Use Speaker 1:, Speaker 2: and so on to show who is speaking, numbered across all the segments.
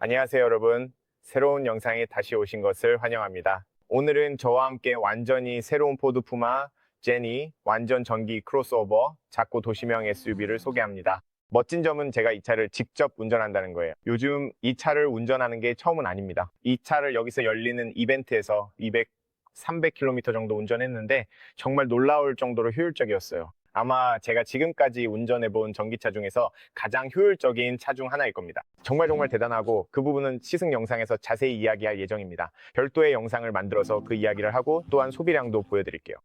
Speaker 1: 안녕하세요, 여러분. 새로운 영상에 다시 오신 것을 환영합니다. 오늘은 저와 함께 완전히 새로운 포드 푸마 제니 완전 전기 크로스오버 작고 도시명 SUV를 소개합니다. 멋진 점은 제가 이 차를 직접 운전한다는 거예요. 요즘 이 차를 운전하는 게 처음은 아닙니다. 이 차를 여기서 열리는 이벤트에서 300km 정도 운전했는데 정말 놀라울 정도로 효율적이었어요. 아마 제가 지금까지 운전해본 전기차 중에서 가장 효율적인 차 중 하나일 겁니다. 정말 대단하고 그 부분은 시승 영상에서 자세히 이야기할 예정입니다. 별도의 영상을 만들어서 그 이야기를 하고 또한 소비량도 보여드릴게요.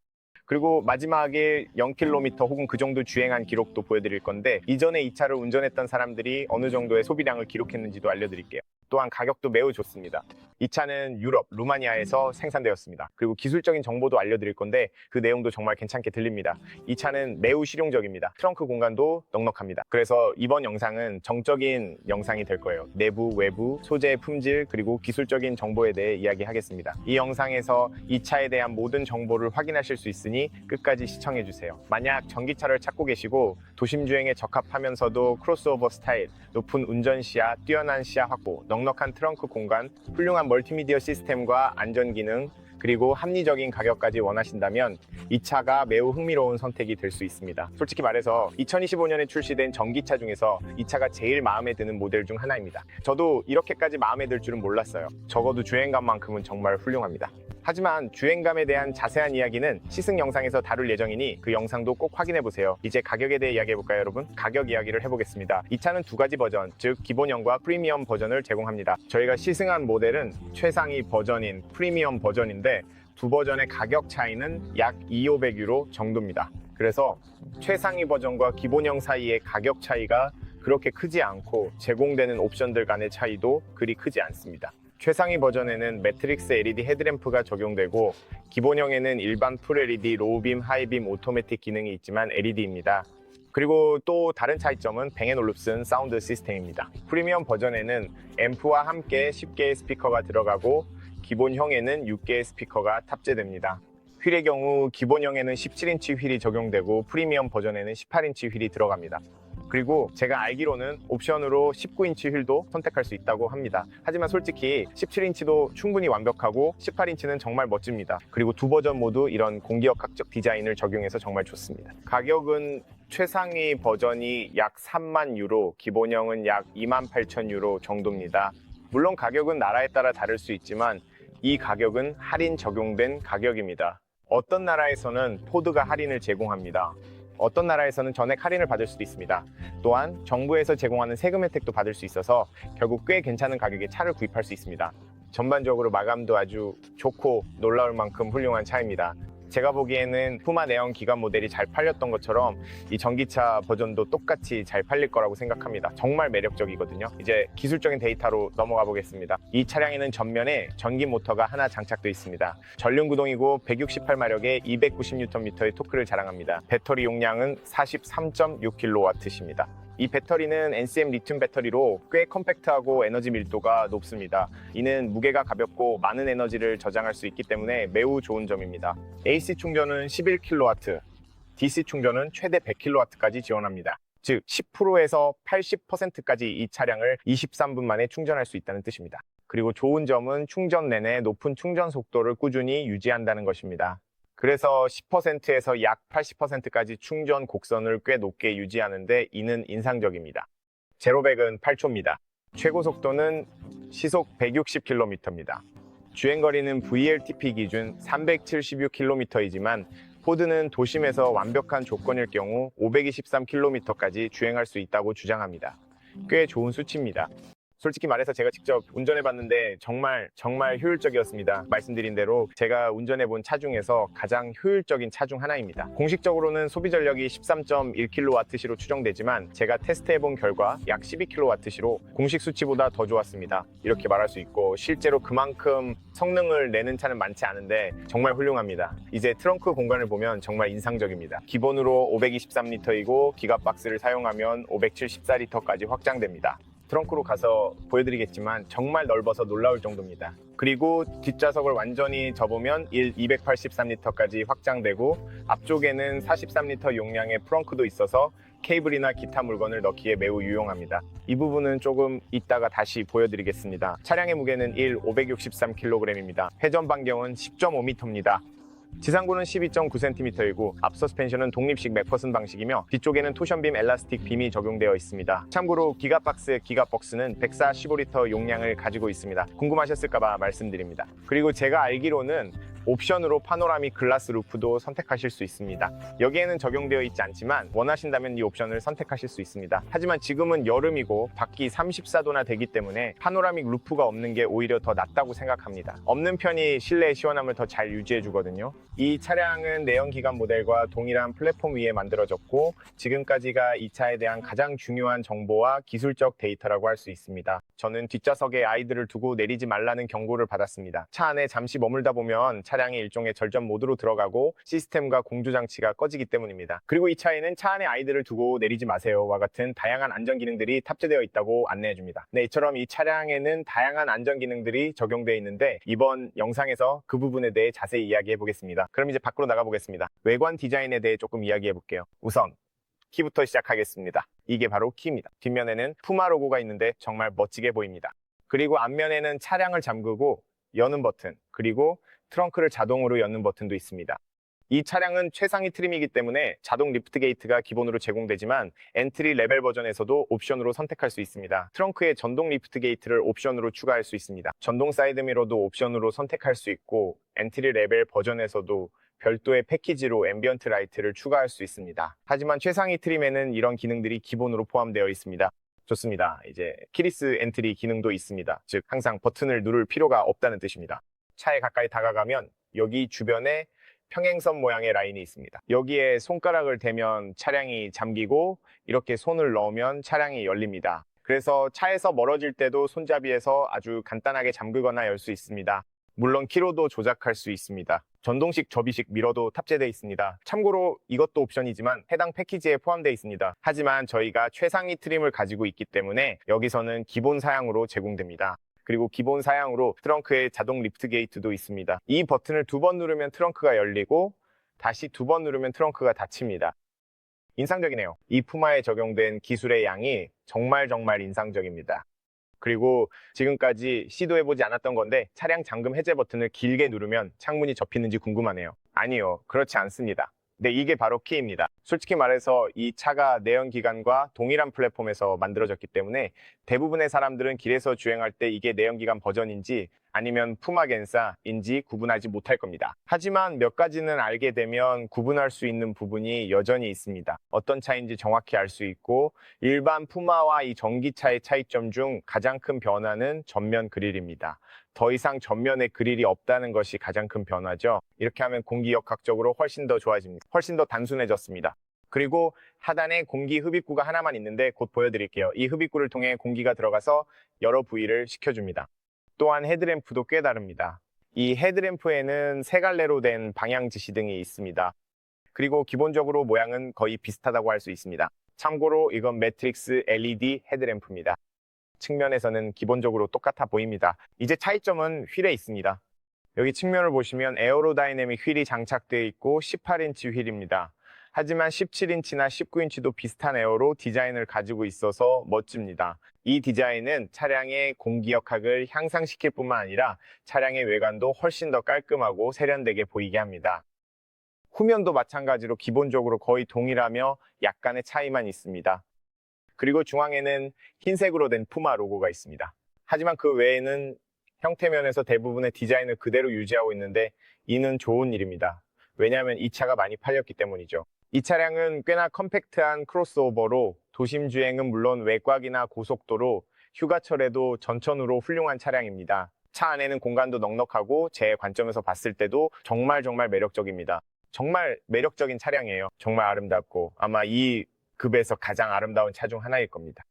Speaker 1: 그리고 마지막에 0km 혹은 그 정도 주행한 기록도 보여드릴 건데 이전에 이 차를 운전했던 사람들이 어느 정도의 소비량을 기록했는지도 알려드릴게요. 또한 가격도 매우 좋습니다. 이 차는 유럽, 루마니아에서 생산되었습니다. 그리고 기술적인 정보도 알려드릴 건데 그 내용도 정말 괜찮게 들립니다. 이 차는 매우 실용적입니다. 트렁크 공간도 넉넉합니다. 그래서 이번 영상은 정적인 영상이 될 거예요. 내부, 외부, 소재의 품질, 그리고 기술적인 정보에 대해 이야기하겠습니다. 이 영상에서 이 차에 대한 모든 정보를 확인하실 수 있으니 끝까지 시청해주세요. 만약 전기차를 찾고 계시고 도심 주행에 적합하면서도 크로스오버 스타일, 높은 운전 시야, 뛰어난 시야 확보, 넉넉한 트렁크 공간, 훌륭한 멀티미디어 시스템과 안전 기능, 그리고 합리적인 가격까지 원하신다면 이 차가 매우 흥미로운 선택이 될 수 있습니다. 솔직히 말해서 2025년에 출시된 전기차 중에서 이 차가 제일 마음에 드는 모델 중 하나입니다. 저도 이렇게까지 마음에 들 줄은 몰랐어요. 적어도 주행감만큼은 정말 훌륭합니다. 하지만 주행감에 대한 자세한 이야기는 시승 영상에서 다룰 예정이니 그 영상도 꼭 확인해보세요. 이제 가격에 대해 이야기해볼까요, 여러분? 가격 이야기를 해보겠습니다. 이 차는 두 가지 버전, 즉 기본형과 프리미엄 버전을 제공합니다. 저희가 시승한 모델은 최상위 버전인 프리미엄 버전인데 두 버전의 가격 차이는 약 2,500유로 정도입니다. 그래서 최상위 버전과 기본형 사이의 가격 차이가 그렇게 크지 않고 제공되는 옵션들 간의 차이도 그리 크지 않습니다. 최상위 버전에는 매트릭스 LED 헤드램프가 적용되고 기본형에는 일반 풀 LED, 로우빔, 하이빔, 오토매틱 기능이 있지만 LED입니다. 그리고 또 다른 차이점은 뱅앤올룹슨 사운드 시스템입니다. 프리미엄 버전에는 앰프와 함께 10개의 스피커가 들어가고 기본형에는 6개의 스피커가 탑재됩니다. 휠의 경우 기본형에는 17인치 휠이 적용되고 프리미엄 버전에는 18인치 휠이 들어갑니다. 그리고 제가 알기로는 옵션으로 19인치 휠도 선택할 수 있다고 합니다. 하지만 솔직히 17인치도 충분히 완벽하고 18인치는 정말 멋집니다. 그리고 두 버전 모두 이런 공기역학적 디자인을 적용해서 정말 좋습니다. 가격은 최상위 버전이 약 3만 유로, 기본형은 약 28,000유로 정도입니다. 물론 가격은 나라에 따라 다를 수 있지만 이 가격은 할인 적용된 가격입니다. 어떤 나라에서는 포드가 할인을 제공합니다. 어떤 나라에서는 전액 할인을 받을 수도 있습니다. 또한 정부에서 제공하는 세금 혜택도 받을 수 있어서 결국 꽤 괜찮은 가격에 차를 구입할 수 있습니다. 전반적으로 마감도 아주 좋고 놀라울 만큼 훌륭한 차입니다. 제가 보기에는 푸마 내연 기관 모델이 잘 팔렸던 것처럼 이 전기차 버전도 똑같이 잘 팔릴 거라고 생각합니다. 정말 매력적이거든요. 이제 기술적인 데이터로 넘어가 보겠습니다. 이 차량에는 전면에 전기 모터가 하나 장착되어 있습니다. 전륜 구동이고 168마력에 290Nm의 토크를 자랑합니다. 배터리 용량은 43.6kWh입니다. 이 배터리는 NCM 리튬 배터리로 꽤 컴팩트하고 에너지 밀도가 높습니다. 이는 무게가 가볍고 많은 에너지를 저장할 수 있기 때문에 매우 좋은 점입니다. AC 충전은 11kW, DC 충전은 최대 100kW까지 지원합니다. 즉 10%에서 80%까지 이 차량을 23분 만에 충전할 수 있다는 뜻입니다. 그리고 좋은 점은 충전 내내 높은 충전 속도를 꾸준히 유지한다는 것입니다. 그래서 10%에서 약 80%까지 충전 곡선을 꽤 높게 유지하는데 이는 인상적입니다. 제로백은 8초입니다. 최고 속도는 시속 160km입니다. 주행거리는 VLTP 기준 376km이지만 포드는 도심에서 완벽한 조건일 경우 523km까지 주행할 수 있다고 주장합니다. 꽤 좋은 수치입니다. 솔직히 말해서 제가 직접 운전해봤는데 정말 효율적이었습니다. 말씀드린 대로 제가 운전해본 차 중에서 가장 효율적인 차 중 하나입니다. 공식적으로는 소비 전력이 13.1kWh로 추정되지만 제가 테스트해본 결과 약 12kWh로 공식 수치보다 더 좋았습니다. 이렇게 말할 수 있고 실제로 그만큼 성능을 내는 차는 많지 않은데 정말 훌륭합니다. 이제 트렁크 공간을 보면 정말 인상적입니다. 기본으로 523L이고 기가박스를 사용하면 574L까지 확장됩니다. 트렁크로 가서 보여드리겠지만 정말 넓어서 놀라울 정도입니다. 그리고 뒷좌석을 완전히 접으면 283L까지 확장되고 앞쪽에는 43L 용량의 프렁크도 있어서 케이블이나 기타 물건을 넣기에 매우 유용합니다. 이 부분은 조금 이따가 다시 보여드리겠습니다. 차량의 무게는 563kg입니다. 회전 반경은 10.5m입니다. 지상부는 12.9cm이고 앞 서스펜션은 독립식 맥퍼슨 방식이며 뒤쪽에는 토션빔 엘라스틱 빔이 적용되어 있습니다. 참고로 기가박스는 145리터 용량을 가지고 있습니다. 궁금하셨을까봐 말씀드립니다. 그리고 제가 알기로는 옵션으로 파노라믹 글라스 루프도 선택하실 수 있습니다. 여기에는 적용되어 있지 않지만 원하신다면 이 옵션을 선택하실 수 있습니다. 하지만 지금은 여름이고 밖이 34도나 되기 때문에 파노라믹 루프가 없는 게 오히려 더 낫다고 생각합니다. 없는 편이 실내의 시원함을 더 잘 유지해 주거든요. 이 차량은 내연기관 모델과 동일한 플랫폼 위에 만들어졌고 지금까지가 이 차에 대한 가장 중요한 정보와 기술적 데이터라고 할 수 있습니다. 저는 뒷좌석에 아이들을 두고 내리지 말라는 경고를 받았습니다. 차 안에 잠시 머물다 보면 차량이 일종의 절전 모드로 들어가고 시스템과 공조장치가 꺼지기 때문입니다. 그리고 이 차에는 차 안에 아이들을 두고 내리지 마세요와 같은 다양한 안전 기능들이 탑재되어 있다고 안내해 줍니다. 네, 이처럼 이 차량에는 다양한 안전 기능들이 적용되어 있는데 이번 영상에서 그 부분에 대해 자세히 이야기해 보겠습니다. 그럼 이제 밖으로 나가 보겠습니다. 외관 디자인에 대해 조금 이야기해 볼게요. 우선 키부터 시작하겠습니다. 이게 바로 키입니다. 뒷면에는 푸마 로고가 있는데 정말 멋지게 보입니다. 그리고 앞면에는 차량을 잠그고 여는 버튼, 그리고 트렁크를 자동으로 여는 버튼도 있습니다. 이 차량은 최상위 트림이기 때문에 자동 리프트 게이트가 기본으로 제공되지만 엔트리 레벨 버전에서도 옵션으로 선택할 수 있습니다. 트렁크에 전동 리프트 게이트를 옵션으로 추가할 수 있습니다. 전동 사이드미러도 옵션으로 선택할 수 있고 엔트리 레벨 버전에서도 별도의 패키지로 앰비언트 라이트를 추가할 수 있습니다. 하지만 최상위 트림에는 이런 기능들이 기본으로 포함되어 있습니다. 좋습니다. 이제 키리스 엔트리 기능도 있습니다. 즉 항상 버튼을 누를 필요가 없다는 뜻입니다. 차에 가까이 다가가면 여기 주변에 평행선 모양의 라인이 있습니다. 여기에 손가락을 대면 차량이 잠기고 이렇게 손을 넣으면 차량이 열립니다. 그래서 차에서 멀어질 때도 손잡이에서 아주 간단하게 잠그거나 열 수 있습니다. 물론 키로도 조작할 수 있습니다. 전동식 접이식 미러도 탑재되어 있습니다. 참고로 이것도 옵션이지만 해당 패키지에 포함되어 있습니다. 하지만 저희가 최상위 트림을 가지고 있기 때문에 여기서는 기본 사양으로 제공됩니다. 그리고 기본 사양으로 트렁크에 자동 리프트 게이트도 있습니다. 이 버튼을 2번 누르면 트렁크가 열리고 다시 2번 누르면 트렁크가 닫힙니다. 인상적이네요. 이 푸마에 적용된 기술의 양이 정말 인상적입니다. 그리고 지금까지 시도해보지 않았던 건데 차량 잠금 해제 버튼을 길게 누르면 창문이 접히는지 궁금하네요. 아니요, 그렇지 않습니다. 네, 이게 바로 키입니다. 솔직히 말해서 이 차가 내연기관과 동일한 플랫폼에서 만들어졌기 때문에 대부분의 사람들은 길에서 주행할 때 이게 내연기관 버전인지 아니면 푸마겐사인지 구분하지 못할 겁니다. 하지만 몇 가지는 알게 되면 구분할 수 있는 부분이 여전히 있습니다. 어떤 차인지 정확히 알 수 있고 일반 푸마와 이 전기차의 차이점 중 가장 큰 변화는 전면 그릴입니다. 더 이상 전면에 그릴이 없다는 것이 가장 큰 변화죠. 이렇게 하면 공기 역학적으로 훨씬 더 좋아집니다. 훨씬 더 단순해졌습니다. 그리고 하단에 공기 흡입구가 하나만 있는데 곧 보여드릴게요. 이 흡입구를 통해 공기가 들어가서 여러 부위를 식혀줍니다. 또한 헤드램프도 꽤 다릅니다. 이 헤드램프에는 세 갈래로 된 방향 지시등이 있습니다. 그리고 기본적으로 모양은 거의 비슷하다고 할 수 있습니다. 참고로 이건 매트릭스 LED 헤드램프입니다. 측면에서는 기본적으로 똑같아 보입니다. 이제 차이점은 휠에 있습니다. 여기 측면을 보시면 에어로다이내믹 휠이 장착되어 있고 18인치 휠입니다. 하지만 17인치나 19인치도 비슷한 에어로 디자인을 가지고 있어서 멋집니다. 이 디자인은 차량의 공기역학을 향상시킬 뿐만 아니라 차량의 외관도 훨씬 더 깔끔하고 세련되게 보이게 합니다. 후면도 마찬가지로 기본적으로 거의 동일하며 약간의 차이만 있습니다. 그리고 중앙에는 흰색으로 된 푸마 로고가 있습니다. 하지만 그 외에는 형태면에서 대부분의 디자인을 그대로 유지하고 있는데 이는 좋은 일입니다. 왜냐하면 이 차가 많이 팔렸기 때문이죠. 이 차량은 꽤나 컴팩트한 크로스오버로 도심 주행은 물론 외곽이나 고속도로, 휴가철에도 전천후로 훌륭한 차량입니다. 차 안에는 공간도 넉넉하고 제 관점에서 봤을 때도 정말 매력적입니다. 정말 매력적인 차량이에요. 정말 아름답고 아마 이 급에서 가장 아름다운 차 중 하나일 겁니다.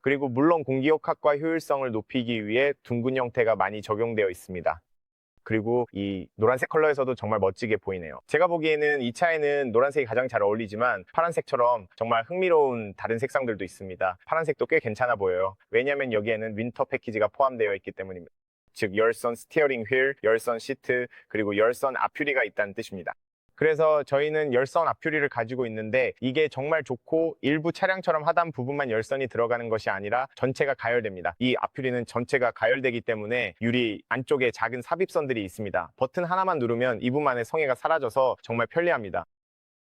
Speaker 1: 그리고 물론 공기역학과 효율성을 높이기 위해 둥근 형태가 많이 적용되어 있습니다. 그리고 이 노란색 컬러에서도 정말 멋지게 보이네요. 제가 보기에는 이 차에는 노란색이 가장 잘 어울리지만 파란색처럼 정말 흥미로운 다른 색상들도 있습니다. 파란색도 꽤 괜찮아 보여요. 왜냐하면 여기에는 윈터 패키지가 포함되어 있기 때문입니다. 즉 열선 스티어링 휠, 열선 시트, 그리고 열선 앞유리가 있다는 뜻입니다. 그래서 저희는 열선 앞유리를 가지고 있는데 이게 정말 좋고 일부 차량처럼 하단 부분만 열선이 들어가는 것이 아니라 전체가 가열됩니다. 이 앞유리는 전체가 가열되기 때문에 유리 안쪽에 작은 삽입선들이 있습니다. 버튼 하나만 누르면 2분 만에 성에가 사라져서 정말 편리합니다.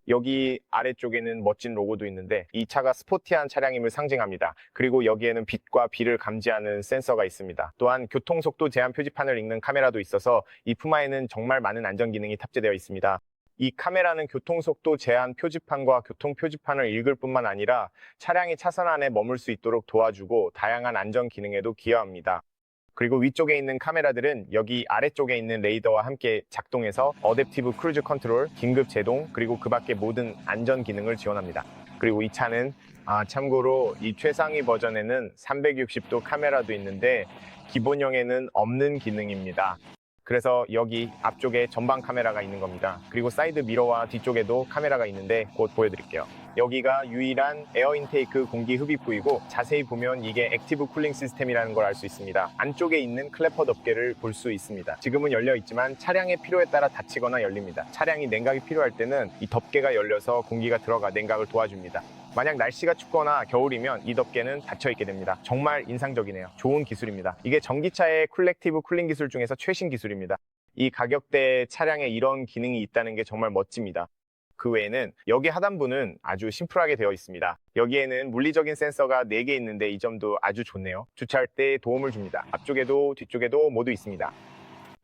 Speaker 1: 여기 아래쪽에는 멋진 로고도 있는데 이 차가 스포티한 차량임을 상징합니다. 그리고 여기에는 빛과 비를 감지하는 센서가 있습니다. 또한 교통속도 제한 표지판을 읽는 카메라도 있어서 이 푸마에는 정말 많은 안전 기능이 탑재되어 있습니다. 이 카메라는 교통속도 제한 표지판과 교통 표지판을 읽을 뿐만 아니라 차량이 차선 안에 머물 수 있도록 도와주고 다양한 안전 기능에도 기여합니다. 그리고 위쪽에 있는 카메라들은 여기 아래쪽에 있는 레이더와 함께 작동해서 어댑티브 크루즈 컨트롤, 긴급 제동, 그리고 그 밖의 모든 안전 기능을 지원합니다. 그리고 이 차는 참고로 이 최상위 버전에는 360도 카메라도 있는데 기본형에는 없는 기능입니다. 그래서 여기 앞쪽에 전방 카메라가 있는 겁니다. 그리고 사이드 미러와 뒤쪽에도 카메라가 있는데 곧 보여드릴게요. 여기가 유일한 에어 인테이크 공기 흡입구이고 자세히 보면 이게 액티브 쿨링 시스템이라는 걸 알 수 있습니다. 안쪽에 있는 클래퍼 덮개를 볼 수 있습니다. 지금은 열려 있지만 차량의 필요에 따라 닫히거나 열립니다. 차량이 냉각이 필요할 때는 이 덮개가 열려서 공기가 들어가 냉각을 도와줍니다. 만약 날씨가 춥거나 겨울이면 이 덮개는 닫혀 있게 됩니다. 정말 인상적이네요. 좋은 기술입니다. 이게 전기차의 쿨렉티브 쿨링 기술 중에서 최신 기술입니다. 이 가격대 차량에 이런 기능이 있다는 게 정말 멋집니다. 그 외에는 여기 하단부는 아주 심플하게 되어 있습니다. 여기에는 물리적인 센서가 4개 있는데 이 점도 아주 좋네요. 주차할 때 도움을 줍니다. 앞쪽에도 뒤쪽에도 모두 있습니다.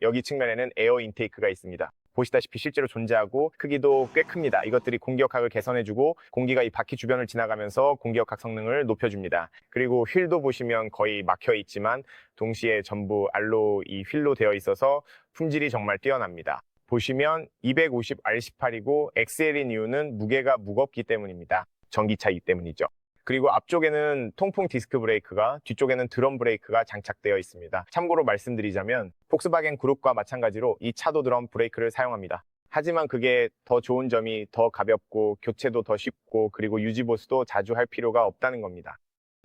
Speaker 1: 여기 측면에는 에어 인테이크가 있습니다. 보시다시피 실제로 존재하고 크기도 꽤 큽니다. 이것들이 공기역학을 개선해주고 공기가 이 바퀴 주변을 지나가면서 공기역학 성능을 높여줍니다. 그리고 휠도 보시면 거의 막혀 있지만 동시에 전부 알로 이 휠로 되어 있어서 품질이 정말 뛰어납니다. 보시면 250 R18이고 XL인 이유는 무게가 무겁기 때문입니다. 전기차이기 때문이죠. 그리고 앞쪽에는 통풍 디스크 브레이크가, 뒤쪽에는 드럼 브레이크가 장착되어 있습니다. 참고로 말씀드리자면 폭스바겐 그룹과 마찬가지로 이 차도 드럼 브레이크를 사용합니다. 하지만 그게 더 좋은 점이 더 가볍고 교체도 더 쉽고 그리고 유지 보수도 자주 할 필요가 없다는 겁니다.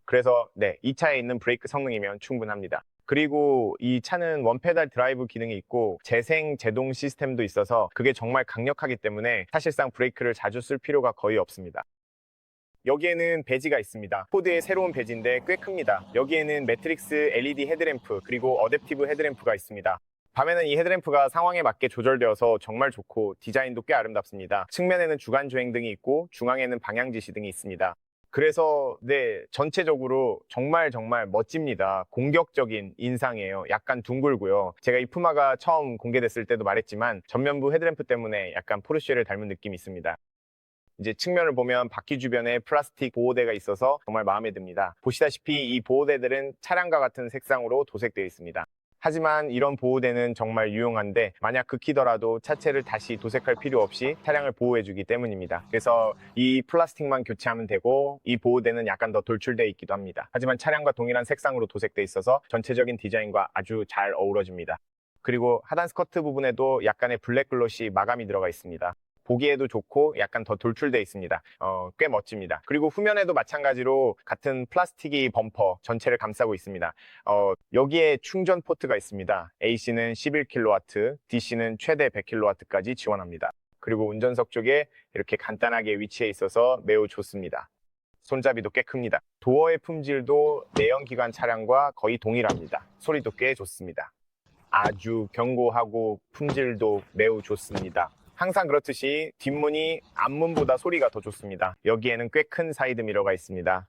Speaker 1: 그래서 이 차에 있는 브레이크 성능이면 충분합니다. 그리고 이 차는 원페달 드라이브 기능이 있고 재생 제동 시스템도 있어서 그게 정말 강력하기 때문에 사실상 브레이크를 자주 쓸 필요가 거의 없습니다. 여기에는 배지가 있습니다. 포드의 새로운 배지인데 꽤 큽니다. 여기에는 매트릭스 LED 헤드램프 그리고 어댑티브 헤드램프가 있습니다. 밤에는 이 헤드램프가 상황에 맞게 조절되어서 정말 좋고 디자인도 꽤 아름답습니다. 측면에는 주간 조행등이 있고 중앙에는 방향 지시등이 있습니다. 그래서 전체적으로 정말 멋집니다. 공격적인 인상이에요. 약간 둥글고요. 제가 이 푸마가 처음 공개됐을 때도 말했지만 전면부 헤드램프 때문에 약간 포르쉐를 닮은 느낌이 있습니다. 이제 측면을 보면 바퀴 주변에 플라스틱 보호대가 있어서 정말 마음에 듭니다. 보시다시피 이 보호대들은 차량과 같은 색상으로 도색되어 있습니다. 하지만 이런 보호대는 정말 유용한데 만약 긁히더라도 차체를 다시 도색할 필요 없이 차량을 보호해주기 때문입니다. 그래서 이 플라스틱만 교체하면 되고 이 보호대는 약간 더 돌출되어 있기도 합니다. 하지만 차량과 동일한 색상으로 도색되어 있어서 전체적인 디자인과 아주 잘 어우러집니다. 그리고 하단 스커트 부분에도 약간의 블랙 글로시 마감이 들어가 있습니다. 보기에도 좋고 약간 더 돌출되어 있습니다. 꽤 멋집니다. 그리고 후면에도 마찬가지로 같은 플라스틱이 범퍼 전체를 감싸고 있습니다. 여기에 충전 포트가 있습니다. AC는 11kW, DC는 최대 100kW까지 지원합니다. 그리고 운전석 쪽에 이렇게 간단하게 위치해 있어서 매우 좋습니다. 손잡이도 꽤 큽니다. 도어의 품질도 내연기관 차량과 거의 동일합니다. 소리도 꽤 좋습니다. 아주 견고하고 품질도 매우 좋습니다. 항상 그렇듯이 뒷문이 앞문보다 소리가 더 좋습니다. 여기에는 꽤 큰 사이드 미러가 있습니다.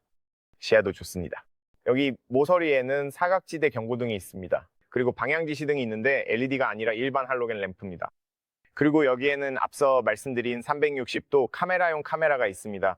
Speaker 1: 시야도 좋습니다. 여기 모서리에는 사각지대 경고등이 있습니다. 그리고 방향지시등이 있는데 LED가 아니라 일반 할로겐 램프입니다. 그리고 여기에는 앞서 말씀드린 360도 카메라용 카메라가 있습니다.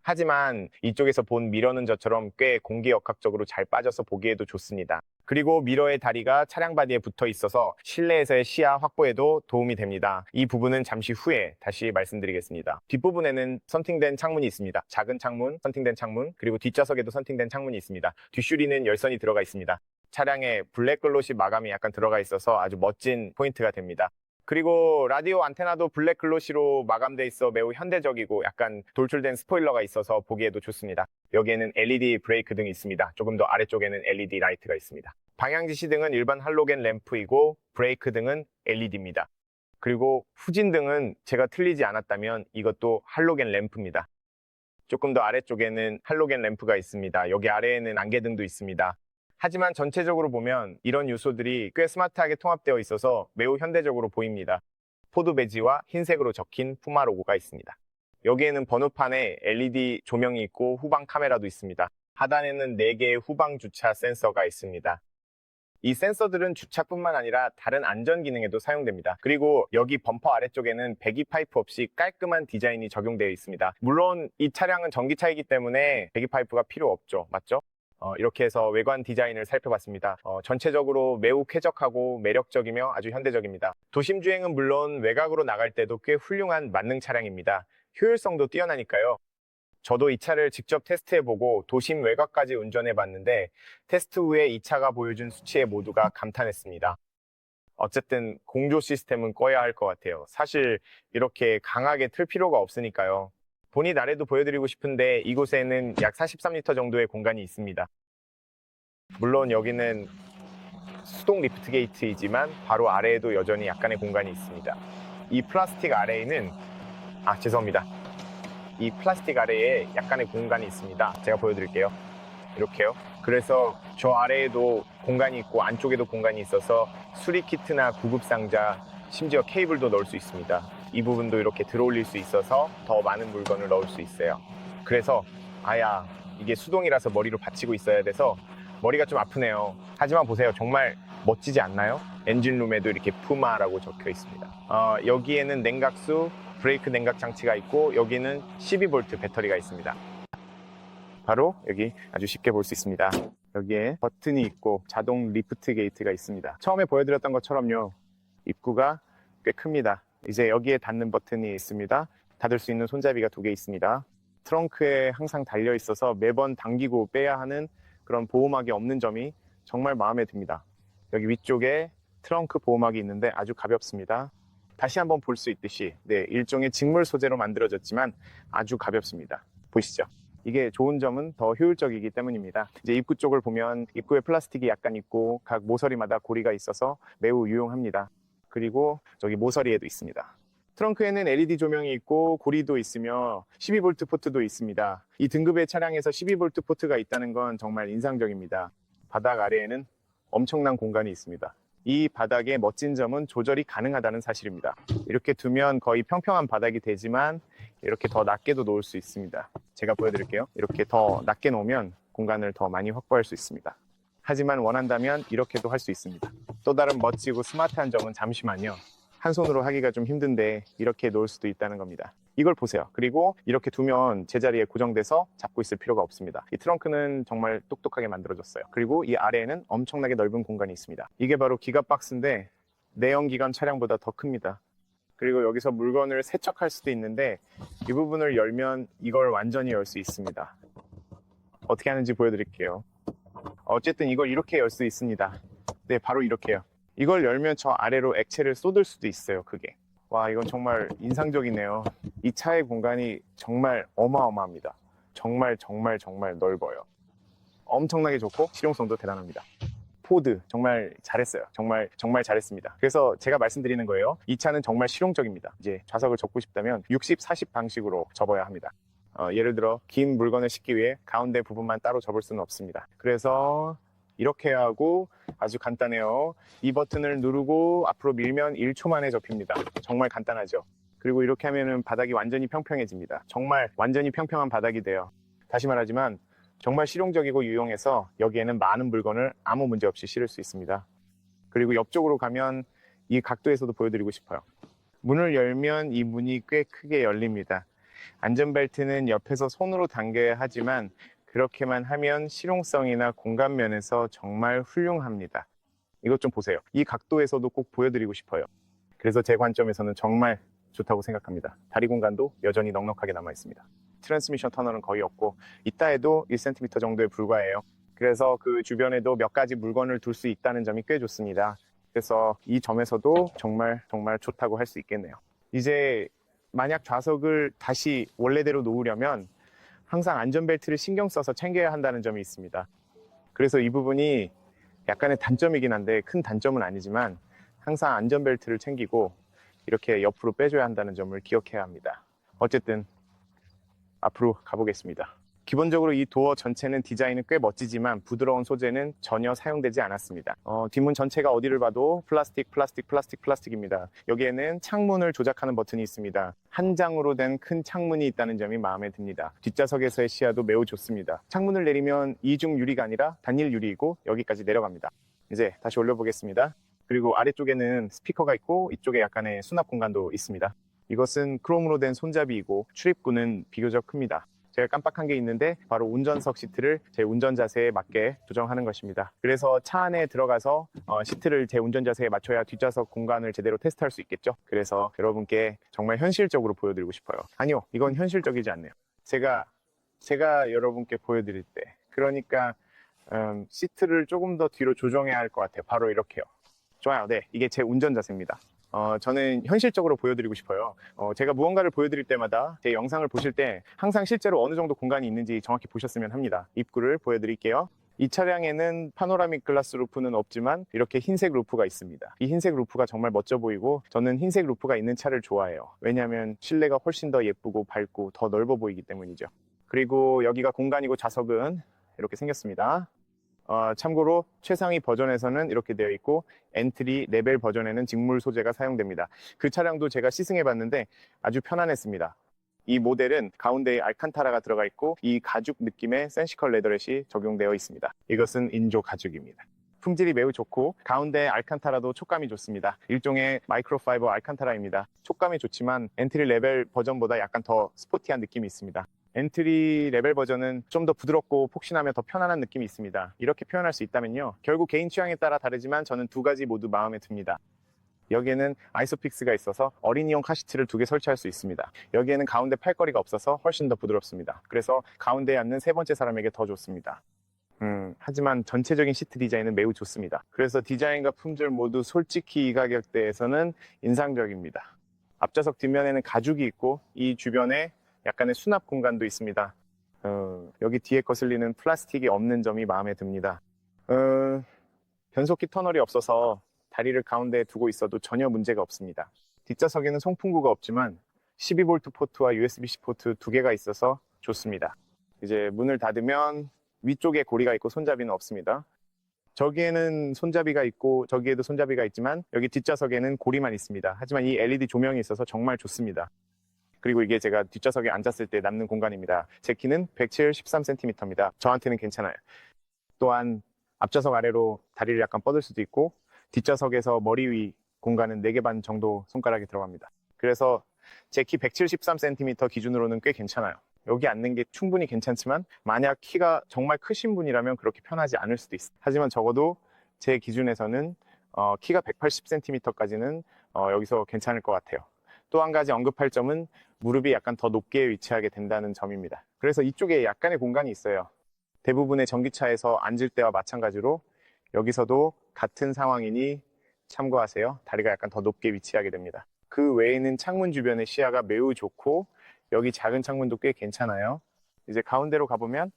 Speaker 1: 하지만 이쪽에서 본 미러는 저처럼 꽤 공기역학적으로 잘 빠져서 보기에도 좋습니다. 그리고 미러의 다리가 차량 바디에 붙어 있어서 실내에서의 시야 확보에도 도움이 됩니다. 이 부분은 잠시 후에 다시 말씀드리겠습니다. 뒷부분에는 선팅된 창문이 있습니다. 작은 창문, 선팅된 창문, 그리고 뒷좌석에도 선팅된 창문이 있습니다. 뒷슈리는 열선이 들어가 있습니다. 차량에 블랙 글로시 마감이 약간 들어가 있어서 아주 멋진 포인트가 됩니다. 그리고 라디오 안테나도 블랙 글로시로 마감돼 있어 매우 현대적이고 약간 돌출된 스포일러가 있어서 보기에도 좋습니다. 여기에는 LED 브레이크 등이 있습니다. 조금 더 아래쪽에는 LED 라이트가 있습니다. 방향지시 등은 일반 할로겐 램프이고 브레이크 등은 LED입니다. 그리고 후진등은 제가 틀리지 않았다면 이것도 할로겐 램프입니다. 조금 더 아래쪽에는 할로겐 램프가 있습니다. 여기 아래에는 안개등도 있습니다. 하지만 전체적으로 보면 이런 요소들이 꽤 스마트하게 통합되어 있어서 매우 현대적으로 보입니다. 포드 배지와 흰색으로 적힌 푸마 로고가 있습니다. 여기에는 번호판에 LED 조명이 있고 후방 카메라도 있습니다. 하단에는 4개의 후방 주차 센서가 있습니다. 이 센서들은 주차뿐만 아니라 다른 안전 기능에도 사용됩니다. 그리고 여기 범퍼 아래쪽에는 배기 파이프 없이 깔끔한 디자인이 적용되어 있습니다. 물론 이 차량은 전기차이기 때문에 배기 파이프가 필요 없죠. 맞죠? 이렇게 해서 외관 디자인을 살펴봤습니다. 전체적으로 매우 쾌적하고 매력적이며 아주 현대적입니다. 도심 주행은 물론 외곽으로 나갈 때도 꽤 훌륭한 만능 차량입니다. 효율성도 뛰어나니까요. 저도 이 차를 직접 테스트해보고 도심 외곽까지 운전해봤는데 테스트 후에 이 차가 보여준 수치에 모두가 감탄했습니다. 어쨌든 공조 시스템은 꺼야 할 것 같아요. 사실 이렇게 강하게 틀 필요가 없으니까요. 본닛 아래도 보여드리고 싶은데 이곳에는 약 43리터 정도의 공간이 있습니다. 물론 여기는 수동 리프트 게이트이지만 바로 아래에도 여전히 약간의 공간이 있습니다. 이 플라스틱 아래에는 죄송합니다. 이 플라스틱 아래에 약간의 공간이 있습니다. 제가 보여드릴게요. 이렇게요. 그래서 저 아래에도 공간이 있고 안쪽에도 공간이 있어서 수리 키트나 구급 상자, 심지어 케이블도 넣을 수 있습니다. 이 부분도 이렇게 들어올릴 수 있어서 더 많은 물건을 넣을 수 있어요. 그래서 이게 수동이라서 머리로 받치고 있어야 돼서 머리가 좀 아프네요. 하지만 보세요. 정말 멋지지 않나요? 엔진룸에도 이렇게 푸마라고 적혀 있습니다. 여기에는 냉각수, 브레이크 냉각 장치가 있고 여기는 12V 배터리가 있습니다. 바로 여기 아주 쉽게 볼 수 있습니다. 여기에 버튼이 있고 자동 리프트 게이트가 있습니다. 처음에 보여드렸던 것처럼요. 입구가 꽤 큽니다. 이제 여기에 닫는 버튼이 있습니다. 닫을 수 있는 손잡이가 2개 있습니다. 트렁크에 항상 달려 있어서 매번 당기고 빼야 하는 그런 보호막이 없는 점이 정말 마음에 듭니다. 여기 위쪽에 트렁크 보호막이 있는데 아주 가볍습니다. 다시 한번 볼 수 있듯이 일종의 직물 소재로 만들어졌지만 아주 가볍습니다. 보시죠. 이게 좋은 점은 더 효율적이기 때문입니다. 이제 입구 쪽을 보면 입구에 플라스틱이 약간 있고 각 모서리마다 고리가 있어서 매우 유용합니다. 그리고 저기 모서리에도 있습니다. 트렁크에는 LED 조명이 있고 고리도 있으며 12V 포트도 있습니다. 이 등급의 차량에서 12V 포트가 있다는 건 정말 인상적입니다. 바닥 아래에는 엄청난 공간이 있습니다. 이 바닥의 멋진 점은 조절이 가능하다는 사실입니다. 이렇게 두면 거의 평평한 바닥이 되지만 이렇게 더 낮게도 놓을 수 있습니다. 제가 보여드릴게요. 이렇게 더 낮게 놓으면 공간을 더 많이 확보할 수 있습니다. 하지만 원한다면 이렇게도 할 수 있습니다. 또 다른 멋지고 스마트한 점은 잠시만요. 한 손으로 하기가 좀 힘든데 이렇게 놓을 수도 있다는 겁니다. 이걸 보세요. 그리고 이렇게 두면 제자리에 고정돼서 잡고 있을 필요가 없습니다. 이 트렁크는 정말 똑똑하게 만들어졌어요. 그리고 이 아래에는 엄청나게 넓은 공간이 있습니다. 이게 바로 기가박스인데 내연기관 차량보다 더 큽니다. 그리고 여기서 물건을 세척할 수도 있는데 이 부분을 열면 이걸 완전히 열 수 있습니다. 어떻게 하는지 보여드릴게요. 어쨌든 이걸 이렇게 열 수 있습니다. 바로 이렇게요. 이걸 열면 저 아래로 액체를 쏟을 수도 있어요. 그게. 와, 이건 정말 인상적이네요. 이 차의 공간이 정말 어마어마합니다. 정말 넓어요. 엄청나게 좋고 실용성도 대단합니다. 포드 정말 잘했어요. 정말 잘했습니다. 그래서 제가 말씀드리는 거예요. 이 차는 정말 실용적입니다. 이제 좌석을 접고 싶다면 60, 40 방식으로 접어야 합니다. 예를 들어 긴 물건을 싣기 위해 가운데 부분만 따로 접을 수는 없습니다. 그래서 이렇게 하고 아주 간단해요. 이 버튼을 누르고 앞으로 밀면 1초 만에 접힙니다. 정말 간단하죠. 그리고 이렇게 하면은 바닥이 완전히 평평해집니다. 정말 완전히 평평한 바닥이 돼요. 다시 말하지만 정말 실용적이고 유용해서 여기에는 많은 물건을 아무 문제 없이 실을 수 있습니다. 그리고 옆쪽으로 가면 이 각도에서도 보여드리고 싶어요. 문을 열면 이 문이 꽤 크게 열립니다. 안전벨트는 옆에서 손으로 당겨야 하지만 그렇게만 하면 실용성이나 공간 면에서 정말 훌륭합니다. 이것 좀 보세요. 이 각도에서도 꼭 보여드리고 싶어요. 그래서 제 관점에서는 정말 좋다고 생각합니다. 다리 공간도 여전히 넉넉하게 남아 있습니다. 트랜스미션 터널은 거의 없고 있다 해도 1cm 정도에 불과해요. 그래서 그 주변에도 몇 가지 물건을 둘 수 있다는 점이 꽤 좋습니다. 그래서 이 점에서도 정말 좋다고 할 수 있겠네요. 이제 만약 좌석을 다시 원래대로 놓으려면 항상 안전벨트를 신경 써서 챙겨야 한다는 점이 있습니다. 그래서 이 부분이 약간의 단점이긴 한데 큰 단점은 아니지만 항상 안전벨트를 챙기고 이렇게 옆으로 빼줘야 한다는 점을 기억해야 합니다. 어쨌든 앞으로 가보겠습니다. 기본적으로 이 도어 전체는 디자인은 꽤 멋지지만 부드러운 소재는 전혀 사용되지 않았습니다. 뒷문 전체가 어디를 봐도 플라스틱입니다. 여기에는 창문을 조작하는 버튼이 있습니다. 한 장으로 된 큰 창문이 있다는 점이 마음에 듭니다. 뒷좌석에서의 시야도 매우 좋습니다. 창문을 내리면 이중 유리가 아니라 단일 유리이고 여기까지 내려갑니다. 이제 다시 올려보겠습니다. 그리고 아래쪽에는 스피커가 있고 이쪽에 약간의 수납 공간도 있습니다. 이것은 크롬으로 된 손잡이이고 출입구는 비교적 큽니다. 제가 깜빡한 게 있는데 바로 운전석 시트를 제 운전 자세에 맞게 조정하는 것입니다. 그래서 차 안에 들어가서 시트를 제 운전 자세에 맞춰야 뒷좌석 공간을 제대로 테스트할 수 있겠죠. 그래서 여러분께 정말 현실적으로 보여드리고 싶어요. 아니요, 이건 현실적이지 않네요. 제가 여러분께 보여드릴 때 그러니까 시트를 조금 더 뒤로 조정해야 할 것 같아요. 바로 이렇게요. 좋아요. 네, 이게 제 운전 자세입니다. 저는 현실적으로 보여드리고 싶어요. 제가 무언가를 보여드릴 때마다 제 영상을 보실 때 항상 실제로 어느 정도 공간이 있는지 정확히 보셨으면 합니다. 입구를 보여드릴게요. 이 차량에는 파노라믹 글라스 루프는 없지만 이렇게 흰색 루프가 있습니다. 이 흰색 루프가 정말 멋져 보이고 저는 흰색 루프가 있는 차를 좋아해요. 왜냐하면 실내가 훨씬 더 예쁘고 밝고 더 넓어 보이기 때문이죠. 그리고 여기가 공간이고 좌석은 이렇게 생겼습니다. 참고로 최상위 버전에서는 이렇게 되어 있고 엔트리 레벨 버전에는 직물 소재가 사용됩니다. 그 차량도 제가 시승해 봤는데 아주 편안했습니다. 이 모델은 가운데에 알칸타라가 들어가 있고 이 가죽 느낌의 센시컬 레더렛이 적용되어 있습니다. 이것은 인조 가죽입니다. 품질이 매우 좋고 가운데 알칸타라도 촉감이 좋습니다. 일종의 마이크로파이버 알칸타라입니다. 촉감이 좋지만 엔트리 레벨 버전보다 약간 더 스포티한 느낌이 있습니다. 엔트리 레벨 버전은 좀 더 부드럽고 폭신하며 더 편안한 느낌이 있습니다. 이렇게 표현할 수 있다면요. 결국 개인 취향에 따라 다르지만 저는 두 가지 모두 마음에 듭니다. 여기에는 아이소픽스가 있어서 어린이용 카시트를 2개 설치할 수 있습니다. 여기에는 가운데 팔걸이가 없어서 훨씬 더 부드럽습니다. 그래서 가운데에 앉는 세 번째 사람에게 더 좋습니다. 하지만 전체적인 시트 디자인은 매우 좋습니다. 그래서 디자인과 품질 모두 솔직히 이 가격대에서는 인상적입니다. 앞좌석 뒷면에는 가죽이 있고 이 주변에 약간의 수납 공간도 있습니다. 여기 뒤에 거슬리는 플라스틱이 없는 점이 마음에 듭니다. 변속기 터널이 없어서 다리를 가운데에 두고 있어도 전혀 문제가 없습니다. 뒷좌석에는 송풍구가 없지만 12V 포트와 USB-C 포트 2개가 있어서 좋습니다. 이제 문을 닫으면 위쪽에 고리가 있고 손잡이는 없습니다. 저기에는 손잡이가 있고 저기에도 손잡이가 있지만 여기 뒷좌석에는 고리만 있습니다. 하지만 이 LED 조명이 있어서 정말 좋습니다. 그리고 이게 제가 뒷좌석에 앉았을 때 남는 공간입니다. 제 키는 173cm입니다. 저한테는 괜찮아요. 또한 앞좌석 아래로 다리를 약간 뻗을 수도 있고 뒷좌석에서 머리 위 공간은 4개 반 정도 손가락이 들어갑니다. 그래서 제 키 173cm 기준으로는 꽤 괜찮아요. 여기 앉는 게 충분히 괜찮지만 만약 키가 정말 크신 분이라면 그렇게 편하지 않을 수도 있어요. 하지만 적어도 제 기준에서는 키가 180cm까지는 여기서 괜찮을 것 같아요. 또 한 가지 언급할 점은 무릎이 약간 더 높게 위치하게 된다는 점입니다. 그래서 이쪽에 약간의 공간이 있어요. 대부분의 전기차에서 앉을 때와 마찬가지로 여기서도 같은 상황이니 참고하세요. 다리가 약간 더 높게 위치하게 됩니다. 그 외에는 창문 주변의 시야가 매우 좋고 여기 작은 창문도 꽤 괜찮아요. 이제 가운데로 가보면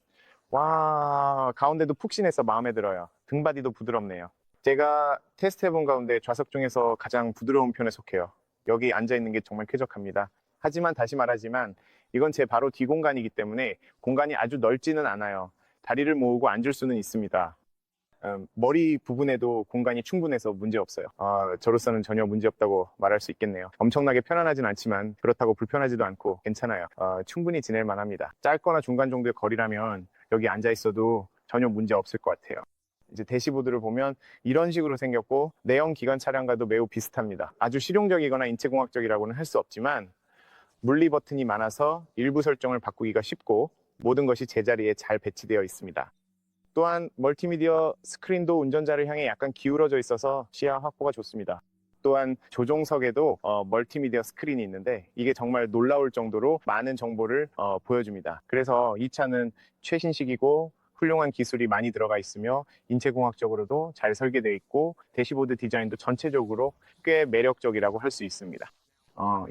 Speaker 1: 와, 가운데도 푹신해서 마음에 들어요. 등바디도 부드럽네요. 제가 테스트해본 가운데 좌석 중에서 가장 부드러운 편에 속해요. 여기 앉아있는 게 정말 쾌적합니다. 하지만 다시 말하지만 이건 제 바로 뒤 공간이기 때문에 공간이 아주 넓지는 않아요. 다리를 모으고 앉을 수는 있습니다. 머리 부분에도 공간이 충분해서 문제없어요. 저로서는 전혀 문제없다고 말할 수 있겠네요. 엄청나게 편안하진 않지만 그렇다고 불편하지도 않고 괜찮아요. 충분히 지낼 만합니다. 짧거나 중간 정도의 거리라면 여기 앉아 있어도 전혀 문제 없을 것 같아요. 이제 대시보드를 보면 이런 식으로 생겼고 내연 기관 차량과도 매우 비슷합니다. 아주 실용적이거나 인체공학적이라고는 할 수 없지만 물리 버튼이 많아서 일부 설정을 바꾸기가 쉽고 모든 것이 제자리에 잘 배치되어 있습니다. 또한 멀티미디어 스크린도 운전자를 향해 약간 기울어져 있어서 시야 확보가 좋습니다. 또한 조종석에도 멀티미디어 스크린이 있는데 이게 정말 놀라울 정도로 많은 정보를 보여줍니다. 그래서 이 차는 최신식이고 훌륭한 기술이 많이 들어가 있으며 인체공학적으로도 잘 설계되어 있고 대시보드 디자인도 전체적으로 꽤 매력적이라고 할 수 있습니다.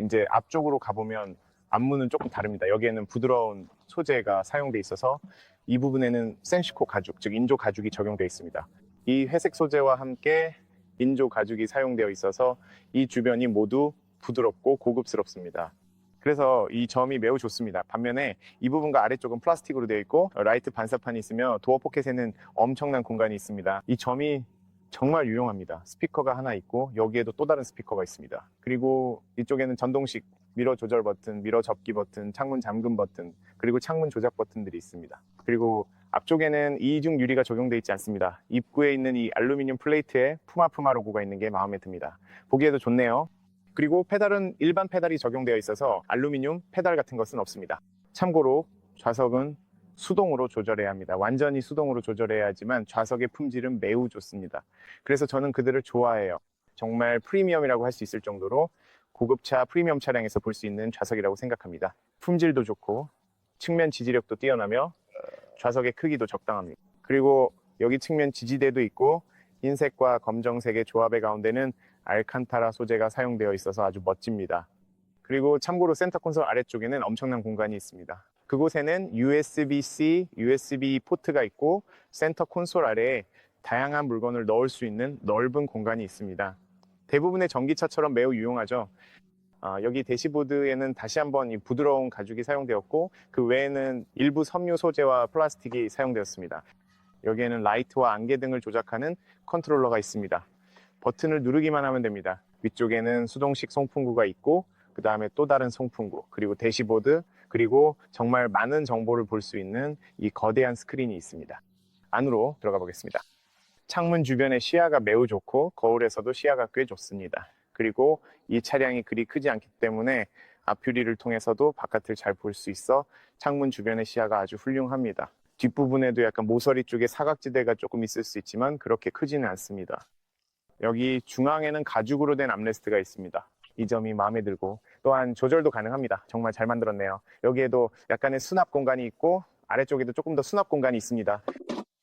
Speaker 1: 이제 앞쪽으로 가보면 앞문은 조금 다릅니다. 여기에는 부드러운 소재가 사용되어 있어서 이 부분에는 센시코 가죽, 즉 인조 가죽이 적용되어 있습니다. 이 회색 소재와 함께 인조 가죽이 사용되어 있어서 이 주변이 모두 부드럽고 고급스럽습니다. 그래서 이 점이 매우 좋습니다. 반면에 이 부분과 아래쪽은 플라스틱으로 되어 있고 라이트 반사판이 있으며 도어 포켓에는 엄청난 공간이 있습니다. 이 점이 정말 유용합니다. 스피커가 하나 있고 여기에도 또 다른 스피커가 있습니다. 그리고 이쪽에는 전동식 미러 조절 버튼, 미러 접기 버튼, 창문 잠금 버튼, 그리고 창문 조작 버튼들이 있습니다. 그리고 앞쪽에는 이중 유리가 적용되어 있지 않습니다. 입구에 있는 이 알루미늄 플레이트에 푸마 로고가 있는 게 마음에 듭니다. 보기에도 좋네요. 그리고 페달은 일반 페달이 적용되어 있어서 알루미늄 페달 같은 것은 없습니다. 참고로 좌석은 수동으로 조절해야 합니다. 완전히 수동으로 조절해야 하지만 좌석의 품질은 매우 좋습니다. 그래서 저는 그들을 좋아해요. 정말 프리미엄이라고 할 수 있을 정도로 고급차 프리미엄 차량에서 볼 수 있는 좌석이라고 생각합니다. 품질도 좋고 측면 지지력도 뛰어나며 좌석의 크기도 적당합니다. 그리고 여기 측면 지지대도 있고 흰색과 검정색의 조합의 가운데는 알칸타라 소재가 사용되어 있어서 아주 멋집니다. 그리고 참고로 센터 콘솔 아래쪽에는 엄청난 공간이 있습니다. 그곳에는 USB-C, USB 포트가 있고 센터 콘솔 아래에 다양한 물건을 넣을 수 있는 넓은 공간이 있습니다. 대부분의 전기차처럼 매우 유용하죠. 여기 대시보드에는 다시 한번 이 부드러운 가죽이 사용되었고 그 외에는 일부 섬유 소재와 플라스틱이 사용되었습니다. 여기에는 라이트와 안개 등을 조작하는 컨트롤러가 있습니다. 버튼을 누르기만 하면 됩니다. 위쪽에는 수동식 송풍구가 있고 그 다음에 또 다른 송풍구, 그리고 대시보드, 그리고 정말 많은 정보를 볼 수 있는 이 거대한 스크린이 있습니다. 안으로 들어가 보겠습니다. 창문 주변의 시야가 매우 좋고 거울에서도 시야가 꽤 좋습니다. 그리고 이 차량이 그리 크지 않기 때문에 앞유리를 통해서도 바깥을 잘 볼 수 있어 창문 주변의 시야가 아주 훌륭합니다. 뒷부분에도 약간 모서리 쪽에 사각지대가 조금 있을 수 있지만 그렇게 크지는 않습니다. 여기 중앙에는 가죽으로 된 암레스트가 있습니다. 이 점이 마음에 들고 또한 조절도 가능합니다. 정말 잘 만들었네요. 여기에도 약간의 수납 공간이 있고 아래쪽에도 조금 더 수납 공간이 있습니다.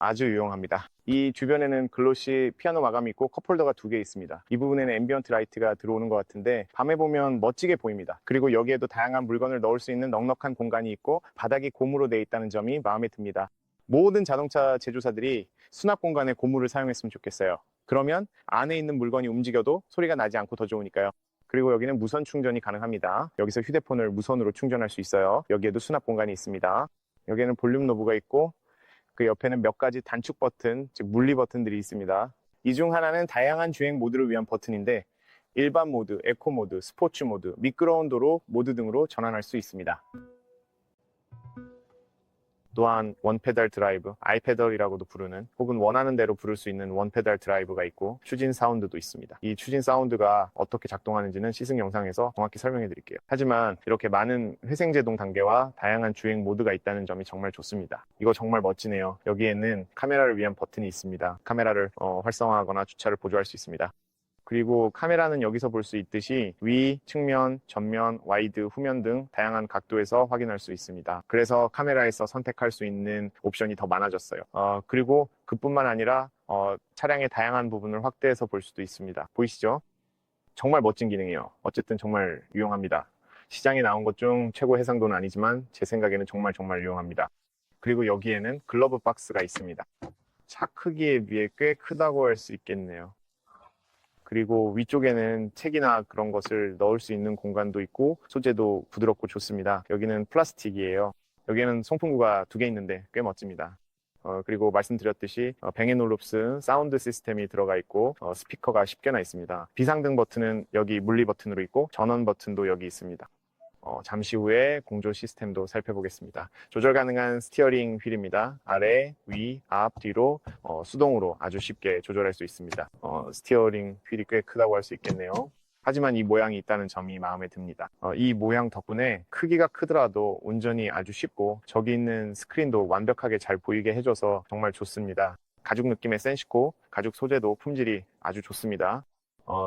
Speaker 1: 아주 유용합니다. 이 주변에는 글로시 피아노 마감이 있고 컵홀더가 2개 있습니다. 이 부분에는 앰비언트 라이트가 들어오는 것 같은데 밤에 보면 멋지게 보입니다. 그리고 여기에도 다양한 물건을 넣을 수 있는 넉넉한 공간이 있고 바닥이 고무로 되어 있다는 점이 마음에 듭니다. 모든 자동차 제조사들이 수납 공간에 고무를 사용했으면 좋겠어요. 그러면 안에 있는 물건이 움직여도 소리가 나지 않고 더 좋으니까요. 그리고 여기는 무선 충전이 가능합니다. 여기서 휴대폰을 무선으로 충전할 수 있어요. 여기에도 수납 공간이 있습니다. 여기에는 볼륨 노브가 있고 그 옆에는 몇 가지 단축 버튼, 즉 물리 버튼들이 있습니다. 이 중 하나는 다양한 주행 모드를 위한 버튼인데 일반 모드, 에코 모드, 스포츠 모드, 미끄러운 도로 모드 등으로 전환할 수 있습니다. 또한 원페달 드라이브, 아이페달이라고도 부르는 혹은 원하는 대로 부를 수 있는 원페달 드라이브가 있고 추진 사운드도 있습니다. 이 추진 사운드가 어떻게 작동하는지는 시승 영상에서 정확히 설명해 드릴게요. 하지만 이렇게 많은 회생제동 단계와 다양한 주행 모드가 있다는 점이 정말 좋습니다. 이거 정말 멋지네요. 여기에는 카메라를 위한 버튼이 있습니다. 카메라를 활성화하거나 주차를 보조할 수 있습니다. 그리고 카메라는 여기서 볼 수 있듯이 위, 측면, 전면, 와이드, 후면 등 다양한 각도에서 확인할 수 있습니다. 그래서 카메라에서 선택할 수 있는 옵션이 더 많아졌어요. 그리고 그뿐만 아니라 차량의 다양한 부분을 확대해서 볼 수도 있습니다. 보이시죠? 정말 멋진 기능이에요. 어쨌든 정말 유용합니다. 시장에 나온 것 중 최고 해상도는 아니지만 제 생각에는 정말 유용합니다. 그리고 여기에는 글러브 박스가 있습니다. 차 크기에 비해 꽤 크다고 할 수 있겠네요. 그리고 위쪽에는 책이나 그런 것을 넣을 수 있는 공간도 있고 소재도 부드럽고 좋습니다. 여기는 플라스틱이에요. 여기에는 송풍구가 2개 있는데 꽤 멋집니다. 그리고 말씀드렸듯이 뱅앤올룹스 사운드 시스템이 들어가 있고 스피커가 10개나 있습니다. 비상등 버튼은 여기 물리 버튼으로 있고 전원 버튼도 여기 있습니다. 잠시 후에 공조 시스템도 살펴보겠습니다. 조절 가능한 스티어링 휠입니다. 아래, 위, 앞, 뒤로 수동으로 아주 쉽게 조절할 수 있습니다. 스티어링 휠이 꽤 크다고 할 수 있겠네요. 하지만 이 모양이 있다는 점이 마음에 듭니다. 이 모양 덕분에 크기가 크더라도 운전이 아주 쉽고 저기 있는 스크린도 완벽하게 잘 보이게 해줘서 정말 좋습니다. 가죽 느낌의 센시코, 가죽 소재도 품질이 아주 좋습니다.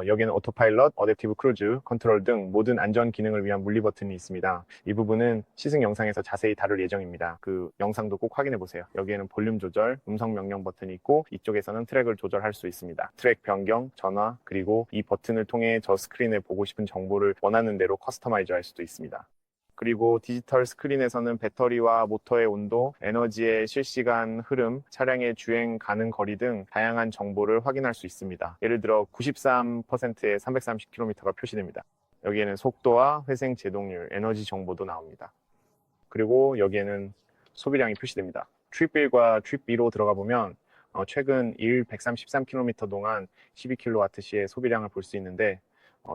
Speaker 1: 여기는 오토파일럿, 어댑티브 크루즈, 컨트롤 등 모든 안전 기능을 위한 물리 버튼이 있습니다. 이 부분은 시승 영상에서 자세히 다룰 예정입니다. 그 영상도 꼭 확인해 보세요. 여기에는 볼륨 조절, 음성 명령 버튼이 있고 이쪽에서는 트랙을 조절할 수 있습니다. 트랙 변경, 전화, 그리고 이 버튼을 통해 저 스크린에 보고 싶은 정보를 원하는 대로 커스터마이즈 할 수도 있습니다. 그리고 디지털 스크린에서는 배터리와 모터의 온도, 에너지의 실시간 흐름, 차량의 주행 가능 거리 등 다양한 정보를 확인할 수 있습니다. 예를 들어 93%에 330km가 표시됩니다. 여기에는 속도와 회생 제동률, 에너지 정보도 나옵니다. 그리고 여기에는 소비량이 표시됩니다. 트립 1과 트립 B로 들어가 보면 최근 133km 동안 12kWh의 소비량을 볼 수 있는데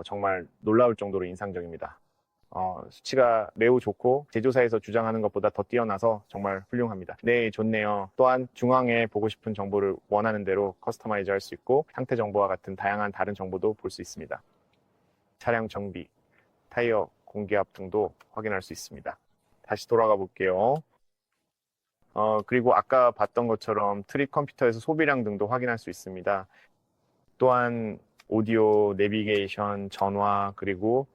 Speaker 1: 정말 놀라울 정도로 인상적입니다. 수치가 매우 좋고 제조사에서 주장하는 것보다 더 뛰어나서 정말 훌륭합니다. 네, 좋네요. 또한 중앙에 보고 싶은 정보를 원하는 대로 커스터마이즈 할 수 있고 상태 정보와 같은 다양한 다른 정보도 볼 수 있습니다. 차량 정비, 타이어 공기압 등도 확인할 수 있습니다. 다시 돌아가 볼게요. 그리고 아까 봤던 것처럼 트립 컴퓨터에서 소비량 등도 확인할 수 있습니다. 또한 오디오, 내비게이션, 전화, 그리고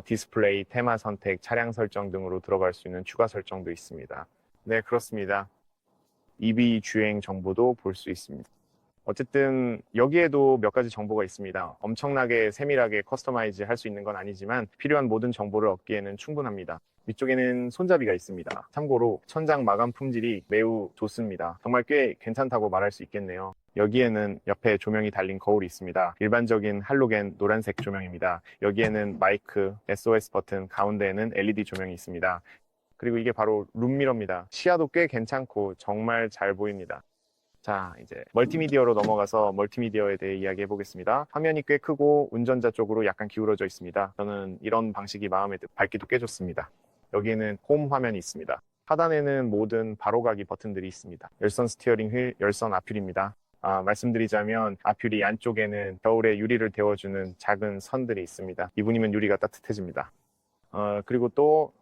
Speaker 1: 디스플레이, 테마 선택, 차량 설정 등으로 들어갈 수 있는 추가 설정도 있습니다. 네, 그렇습니다. EV 주행 정보도 볼 수 있습니다. 어쨌든 여기에도 몇 가지 정보가 있습니다. 엄청나게 세밀하게 커스터마이즈 할 수 있는 건 아니지만 필요한 모든 정보를 얻기에는 충분합니다. 위쪽에는 손잡이가 있습니다. 참고로 천장 마감 품질이 매우 좋습니다. 정말 꽤 괜찮다고 말할 수 있겠네요. 여기에는 옆에 조명이 달린 거울이 있습니다. 일반적인 할로겐 노란색 조명입니다. 여기에는 마이크, SOS 버튼, 가운데에는 LED 조명이 있습니다. 그리고 이게 바로 룸미러입니다. 시야도 꽤 괜찮고 정말 잘 보입니다. 자, 이제 멀티미디어로 넘어가서 멀티미디어에 대해 이야기해 보겠습니다. 화면이 꽤 크고 운전자 쪽으로 약간 기울어져 있습니다. 저는 이런 방식이 마음에 들고 밝기도 꽤 좋습니다. 여기에는 홈 화면이 있습니다. 하단에는 모든 바로가기 버튼들이 있습니다. 열선 스티어링 휠, 열선 앞휠입니다. 말씀드리자면 앞휠이 안쪽에는 겨울에 유리를 데워주는 작은 선들이 있습니다. 이분이면 유리가 따뜻해집니다. 그리고 또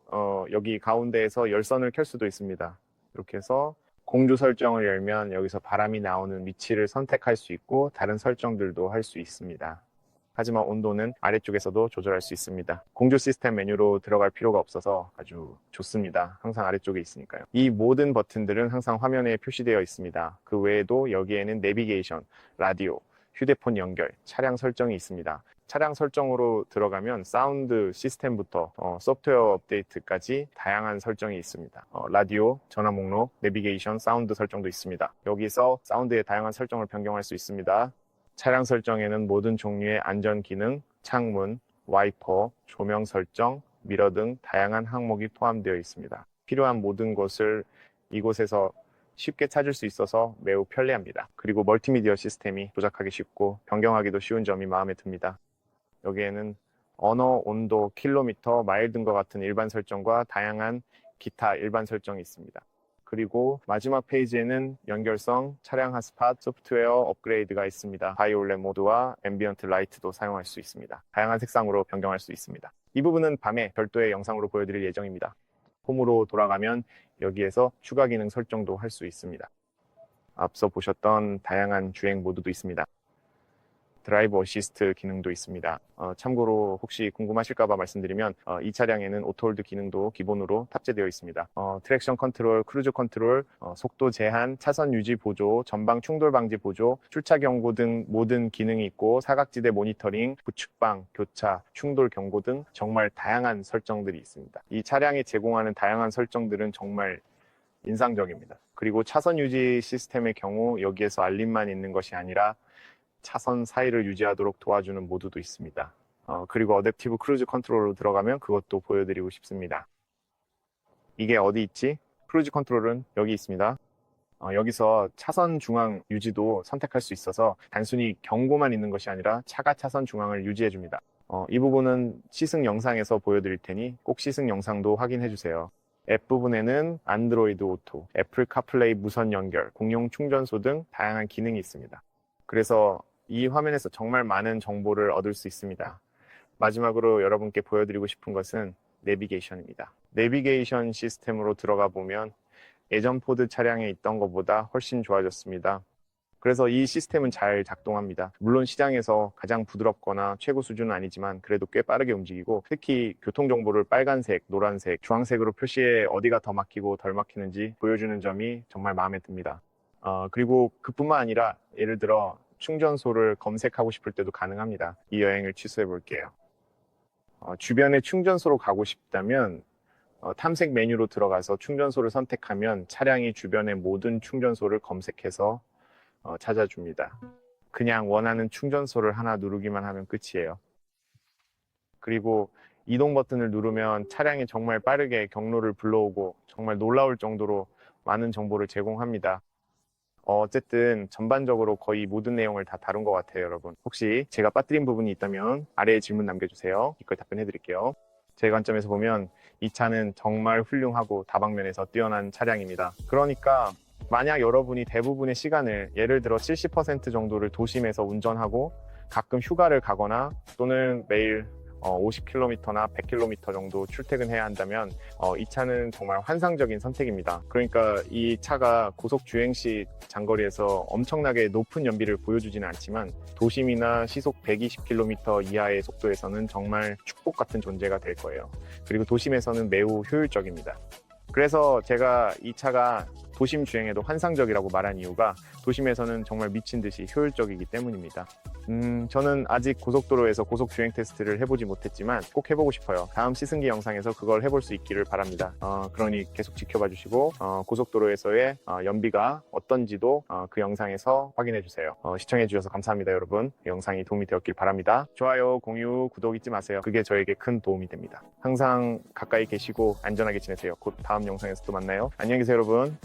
Speaker 1: 여기 가운데에서 열선을 켤 수도 있습니다. 이렇게 해서 공조 설정을 열면 여기서 바람이 나오는 위치를 선택할 수 있고 다른 설정들도 할 수 있습니다. 하지만 온도는 아래쪽에서도 조절할 수 있습니다. 공조 시스템 메뉴로 들어갈 필요가 없어서 아주 좋습니다. 항상 아래쪽에 있으니까요. 이 모든 버튼들은 항상 화면에 표시되어 있습니다. 그 외에도 여기에는 내비게이션, 라디오, 휴대폰 연결, 차량 설정이 있습니다. 차량 설정으로 들어가면 사운드 시스템부터 소프트웨어 업데이트까지 다양한 설정이 있습니다. 라디오, 전화 목록, 내비게이션, 사운드 설정도 있습니다. 여기서 사운드의 다양한 설정을 변경할 수 있습니다. 차량 설정에는 모든 종류의 안전 기능, 창문, 와이퍼, 조명 설정, 미러 등 다양한 항목이 포함되어 있습니다. 필요한 모든 것을 이곳에서 쉽게 찾을 수 있어서 매우 편리합니다. 그리고 멀티미디어 시스템이 조작하기 쉽고 변경하기도 쉬운 점이 마음에 듭니다. 여기에는 언어, 온도, 킬로미터, 마일 등과 같은 일반 설정과 다양한 기타 일반 설정이 있습니다. 그리고 마지막 페이지에는 연결성, 차량 핫스팟, 소프트웨어 업그레이드가 있습니다. 바이올렛 모드와 앰비언트 라이트도 사용할 수 있습니다. 다양한 색상으로 변경할 수 있습니다. 이 부분은 밤에 별도의 영상으로 보여드릴 예정입니다. 홈으로 돌아가면 여기에서 추가 기능 설정도 할 수 있습니다. 앞서 보셨던 다양한 주행 모드도 있습니다. 드라이브 어시스트 기능도 있습니다. 참고로 혹시 궁금하실까봐 말씀드리면 이 차량에는 오토홀드 기능도 기본으로 탑재되어 있습니다. 트랙션 컨트롤, 크루즈 컨트롤, 속도 제한, 차선 유지 보조, 전방 충돌 방지 보조, 출차 경고 등 모든 기능이 있고 사각지대 모니터링, 부축방, 교차, 충돌 경고 등 정말 다양한 설정들이 있습니다. 이 차량이 제공하는 다양한 설정들은 정말 인상적입니다. 그리고 차선 유지 시스템의 경우 여기에서 알림만 있는 것이 아니라 차선 사이를 유지하도록 도와주는 모드도 있습니다. 그리고 어댑티브 크루즈 컨트롤로 들어가면 그것도 보여드리고 싶습니다. 이게 어디 있지? 크루즈 컨트롤은 여기 있습니다. 여기서 차선 중앙 유지도 선택할 수 있어서 단순히 경고만 있는 것이 아니라 차가 차선 중앙을 유지해 줍니다. 이 부분은 시승 영상에서 보여드릴 테니 꼭 시승 영상도 확인해 주세요. 앱 부분에는 안드로이드 오토, 애플 카플레이 무선 연결, 공용 충전소 등 다양한 기능이 있습니다. 그래서 이 화면에서 정말 많은 정보를 얻을 수 있습니다. 마지막으로 여러분께 보여드리고 싶은 것은 내비게이션입니다. 내비게이션 시스템으로 들어가 보면 예전 포드 차량에 있던 것보다 훨씬 좋아졌습니다. 그래서 이 시스템은 잘 작동합니다. 물론 시장에서 가장 부드럽거나 최고 수준은 아니지만 그래도 꽤 빠르게 움직이고 특히 교통정보를 빨간색, 노란색, 주황색으로 표시해 어디가 더 막히고 덜 막히는지 보여주는 점이 정말 마음에 듭니다. 그리고 그뿐만 아니라 예를 들어 충전소를 검색하고 싶을 때도 가능합니다. 이 여행을 취소해 볼게요. 주변에 충전소로 가고 싶다면 탐색 메뉴로 들어가서 충전소를 선택하면 차량이 주변의 모든 충전소를 검색해서 찾아줍니다. 그냥 원하는 충전소를 하나 누르기만 하면 끝이에요. 그리고 이동 버튼을 누르면 차량이 정말 빠르게 경로를 불러오고 정말 놀라울 정도로 많은 정보를 제공합니다. 어쨌든 전반적으로 거의 모든 내용을 다 다룬 것 같아요, 여러분. 혹시 제가 빠뜨린 부분이 있다면 아래에 질문 남겨주세요. 이걸 답변해 드릴게요. 제 관점에서 보면 이 차는 정말 훌륭하고 다방면에서 뛰어난 차량입니다. 그러니까 만약 여러분이 대부분의 시간을 예를 들어 70% 정도를 도심에서 운전하고 가끔 휴가를 가거나 또는 매일 50km나 100km 정도 출퇴근해야 한다면 이 차는 정말 환상적인 선택입니다. 그러니까 이 차가 고속 주행 시 장거리에서 엄청나게 높은 연비를 보여주지는 않지만 도심이나 시속 120km 이하의 속도에서는 정말 축복 같은 존재가 될 거예요. 그리고 도심에서는 매우 효율적입니다. 그래서 제가 이 차가 도심 주행에도 환상적이라고 말한 이유가 도심에서는 정말 미친 듯이 효율적이기 때문입니다. 저는 아직 고속도로에서 고속 주행 테스트를 해보지 못했지만 꼭 해보고 싶어요. 다음 시승기 영상에서 그걸 해볼 수 있기를 바랍니다. 그러니 계속 지켜봐 주시고 고속도로에서의 연비가 어떤지도 그 영상에서 확인해 주세요. 시청해 주셔서 감사합니다, 여러분. 영상이 도움이 되었길 바랍니다. 좋아요, 공유, 구독 잊지 마세요. 그게 저에게 큰 도움이 됩니다. 항상 가까이 계시고 안전하게 지내세요. 곧 다음 영상에서 또 만나요. 안녕히 계세요, 여러분.